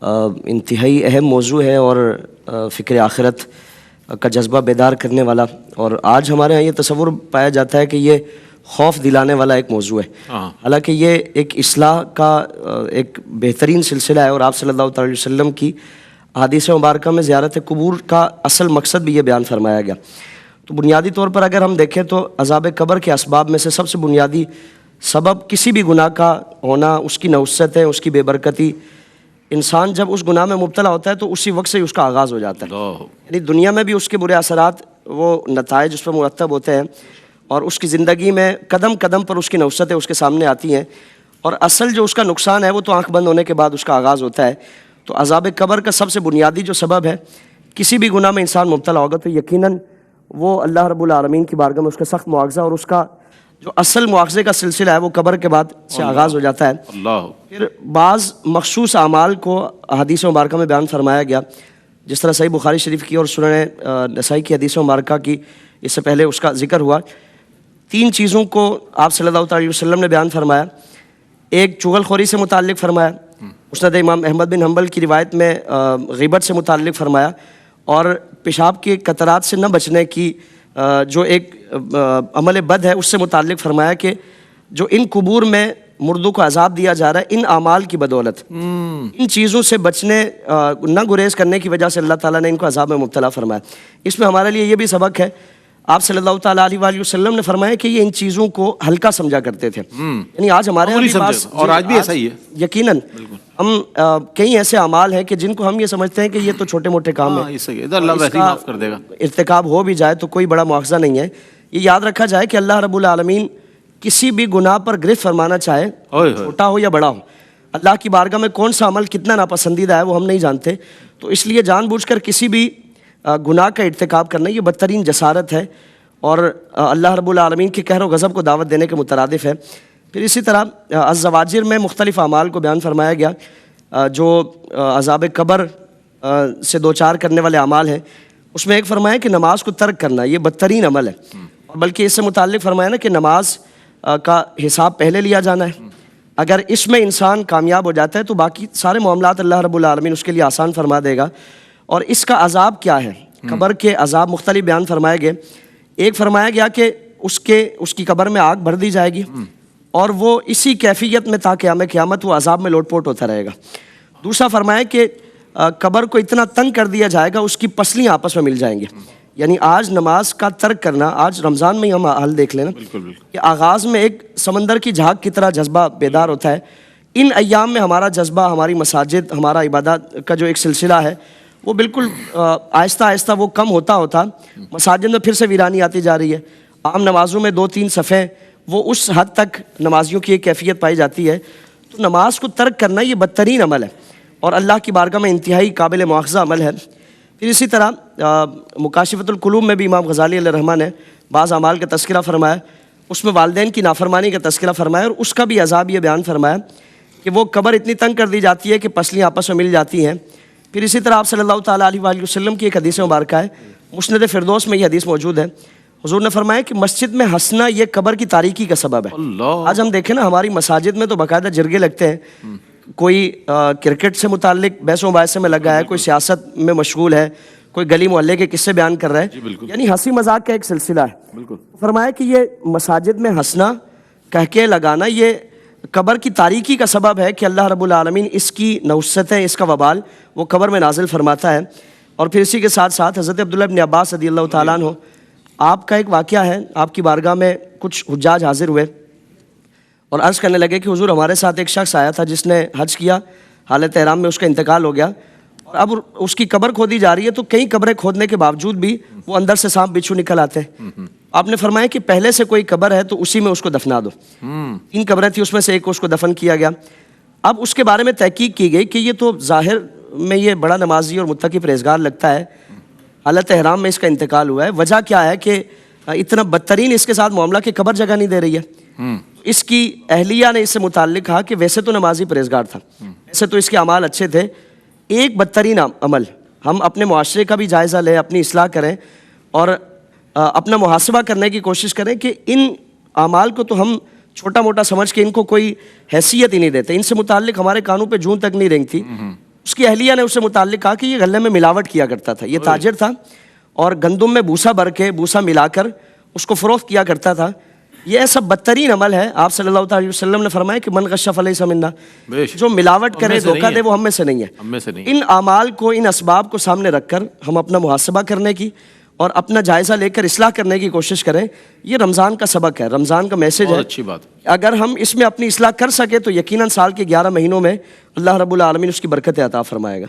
انتہائی اہم موضوع ہے اور فکر آخرت کا جذبہ بیدار کرنے والا، اور آج ہمارے ہاں یہ تصور پایا جاتا ہے کہ یہ خوف دلانے والا ایک موضوع ہے. حالانکہ یہ ایک اصلاح کا ایک بہترین سلسلہ ہے، اور آپ صلی اللہ تعالی وسلم کی احادیث مبارکہ میں زیارت قبور کا اصل مقصد بھی یہ بیان فرمایا گیا. تو بنیادی طور پر اگر ہم دیکھیں تو عذاب قبر کے اسباب میں سے سب سے بنیادی سبب کسی بھی گناہ کا ہونا اس کی نحوست ہے، اس کی بے برکتی. انسان جب اس گناہ میں مبتلا ہوتا ہے تو اسی وقت سے اس کا آغاز ہو جاتا ہے، یعنی دنیا میں بھی اس کے برے اثرات، وہ نتائج اس پر مرتب ہوتے ہیں، اور اس کی زندگی میں قدم قدم پر اس کی نحوستیں اس کے سامنے آتی ہیں، اور اصل جو اس کا نقصان ہے وہ تو آنکھ بند ہونے کے بعد اس کا آغاز ہوتا ہے. تو عذاب قبر کا سب سے بنیادی جو سبب ہے، کسی بھی گناہ میں انسان مبتلا ہوگا تو یقیناً وہ اللہ رب العالمین کی بارگاہ میں اس کا سخت مواخذہ، اور اس کا جو اصل مواخذے کا سلسلہ ہے وہ قبر کے بعد سے آغاز ہو جاتا ہے. پھر بعض مخصوص اعمال کو حدیث مبارکہ میں بیان فرمایا گیا، جس طرح صحیح بخاری شریف کی اور سنن نسائی کی حدیث مبارکہ کی اس سے پہلے اس کا ذکر ہوا. 3 چیزوں کو آپ صلی اللہ علیہ وسلم نے بیان فرمایا. ایک چغل خوری سے متعلق فرمایا، مسند امام احمد بن حنبل کی روایت میں غیبت سے متعلق فرمایا، اور پیشاب کے قطرات سے نہ بچنے کی جو ایک عمل بد ہے اس سے متعلق فرمایا کہ جو ان قبور میں مردوں کو عذاب دیا جا رہا ہے ان اعمال کی بدولت، ان چیزوں سے بچنے نہ گریز کرنے کی وجہ سے اللہ تعالیٰ نے ان کو عذاب میں مبتلا فرمایا. اس میں ہمارے لیے یہ بھی سبق ہے، آپ صلی اللہ تعالیٰ علیہ وآلہ وسلم نے فرمایا کہ یہ ان چیزوں کو ہلکا سمجھا کرتے تھے. یعنی آج ہمارے اور آج بھی ایسا ہی ہے. یقیناً ہم کئی ایسے اعمال ہیں کہ جن کو ہم یہ سمجھتے ہیں کہ یہ تو چھوٹے موٹے کام ہیں، اللہ ویسے ہی معاف کر دے گا، ارتکاب ہو بھی جائے تو کوئی بڑا مواخذہ نہیں ہے. یہ یاد رکھا جائے کہ اللہ رب العالمین کسی بھی گناہ پر گرفت فرمانا چاہے، چھوٹا ہو یا بڑا ہو، اللہ کی بارگاہ میں کون سا عمل کتنا ناپسندیدہ ہے وہ ہم نہیں جانتے. تو اس لیے جان بوجھ کر کسی بھی گناہ کا ارتکاب کرنا یہ بدترین جسارت ہے، اور اللہ رب العالمین کے قہر و غضب کو دعوت دینے کے مترادف ہے. پھر اسی طرح الزواجر میں مختلف اعمال کو بیان فرمایا گیا جو عذاب قبر سے دوچار کرنے والے اعمال ہیں. اس میں ایک فرمایا کہ نماز کو ترک کرنا یہ بدترین عمل ہے، بلکہ اس سے متعلق فرمایا نا کہ نماز کا حساب پہلے لیا جانا ہے. اگر اس میں انسان کامیاب ہو جاتا ہے تو باقی سارے معاملات اللہ رب العالمین اس کے لیے آسان فرما دے گا. اور اس کا عذاب کیا ہے، قبر کے عذاب مختلف بیان فرمائے گئے. ایک فرمایا گیا کہ اس کی قبر میں آگ بھر دی جائے گی، اور وہ اسی کیفیت میں تا قیامت وہ عذاب میں لوٹ پوٹ ہوتا رہے گا. دوسرا فرمایا کہ قبر کو اتنا تنگ کر دیا جائے گا اس کی پسلیاں آپس میں مل جائیں گی. یعنی آج نماز کا ترک کرنا، آج رمضان میں ہی ہم حال دیکھ لینا کہ آغاز میں ایک سمندر کی جھاگ کی طرح جذبہ بیدار ہوتا ہے. ان ایام میں ہمارا جذبہ، ہماری مساجد، ہمارا عبادات کا جو ایک سلسلہ ہے وہ بالکل آہستہ آہستہ وہ کم ہوتا مساجد میں پھر سے ویرانی آتی جا رہی ہے. عام نمازوں میں 2-3 صفحے وہ اس حد تک نمازیوں کی ایک کیفیت پائی جاتی ہے. تو نماز کو ترک کرنا یہ بدترین عمل ہے اور اللہ کی بارگاہ میں انتہائی قابل مواخذہ عمل ہے. پھر اسی طرح مکاشفۃ القلوب میں بھی امام غزالی علیہ الرحمہ نے بعض اعمال کا تذکرہ فرمایا. اس میں والدین کی نافرمانی کا تذکرہ فرمایا، اور اس کا بھی عذاب یہ بیان فرمایا کہ وہ قبر اتنی تنگ کر دی جاتی ہے کہ پسلیاں آپس میں مل جاتی ہیں. پھر اسی طرح آپ صلی اللہ تعالیٰ علیہ وآلہ وسلم کی ایک حدیث مبارکہ ہے، مسند فردوس میں یہ حدیث موجود ہے. حضور نے فرمایا کہ مسجد میں ہنسنا یہ قبر کی تاریکی کا سبب ہے. آج ہم دیکھیں نا ہماری مساجد میں تو باقاعدہ جرگے لگتے ہیں، کوئی کرکٹ سے متعلق بحث و مباحثے میں لگا ہے، کوئی سیاست میں مشغول ہے، کوئی گلی محلے کے قصے بیان کر رہا ہے، یعنی ہنسی مذاق کا ایک سلسلہ ہے. فرمایا کہ یہ مساجد میں ہنسنا، کہکے لگانا یہ قبر کی تاریکی کا سبب ہے کہ اللہ رب العالمین اس کی نحوستیں، اس کا وبال وہ قبر میں نازل فرماتا ہے. اور پھر اسی کے ساتھ ساتھ حضرت عبداللہ ابن عباس رضی اللہ تعالیٰ عنہ، آپ کا ایک واقعہ ہے، آپ کی بارگاہ میں کچھ حجاج حاضر ہوئے اور عرض کرنے لگے کہ حضور ہمارے ساتھ ایک شخص آیا تھا جس نے حج کیا، حالت احرام میں اس کا انتقال ہو گیا، اور اب اس کی قبر کھودی جا رہی ہے. تو کئی قبریں کھودنے کے باوجود بھی وہ اندر سے سانپ بچھو نکل آتے ہیں. آپ نے فرمایا کہ پہلے سے کوئی قبر ہے تو اسی میں اس کو دفنا دو. 3 قبریں تھیں، اس میں سے ایک کو اس کو دفن کیا گیا. اب اس کے بارے میں تحقیق کی گئی کہ یہ تو ظاہر میں یہ بڑا نمازی اور متقی پرہیزگار لگتا ہے، حالت احرام میں اس کا انتقال ہوا ہے، وجہ کیا ہے کہ اتنا بدترین اس کے ساتھ معاملہ کہ قبر جگہ نہیں دے رہی ہے. اس کی اہلیہ نے اس سے متعلق کہا کہ ویسے تو نمازی پرہیزگار تھا، ویسے تو اس کے اعمال اچھے تھے، ایک بدترین عمل ہم اپنے معاشرے کا بھی جائزہ لیں، اپنی اصلاح کریں اور اپنا محاسبہ کرنے کی کوشش کریں کہ ان اعمال کو تو ہم چھوٹا موٹا سمجھ کے ان کو کوئی حیثیت ہی نہیں دیتے، ان سے متعلق ہمارے کانوں پہ جون تک نہیں رینگتی. اس کی اہلیہ نے اس سے متعلق کہا کہ یہ غلے میں ملاوٹ کیا کرتا تھا، یہ تاجر تھا اور گندم میں بھوسا بھر کے بھوسا ملا کر اس کو فروخت کیا کرتا تھا. یہ ایسا بدترین عمل ہے. آپ صلی اللہ علیہ وسلم نے فرمایا کہ من غش فلیس منا، جو ملاوٹ کرے دھوکہ دے وہ ہم میں سے نہیں ہے. ان اعمال کو، ان اسباب کو سامنے رکھ کر ہم اپنا محاسبہ کرنے کی اور اپنا جائزہ لے کر اصلاح کرنے کی کوشش کریں. یہ رمضان کا سبق ہے، رمضان کا میسج ہے. اچھی بات. اگر ہم اس میں اپنی اصلاح کر سکے تو یقیناً سال کے 11 مہینوں میں اللہ رب العالمین اس کی برکتیں عطا فرمائے گا.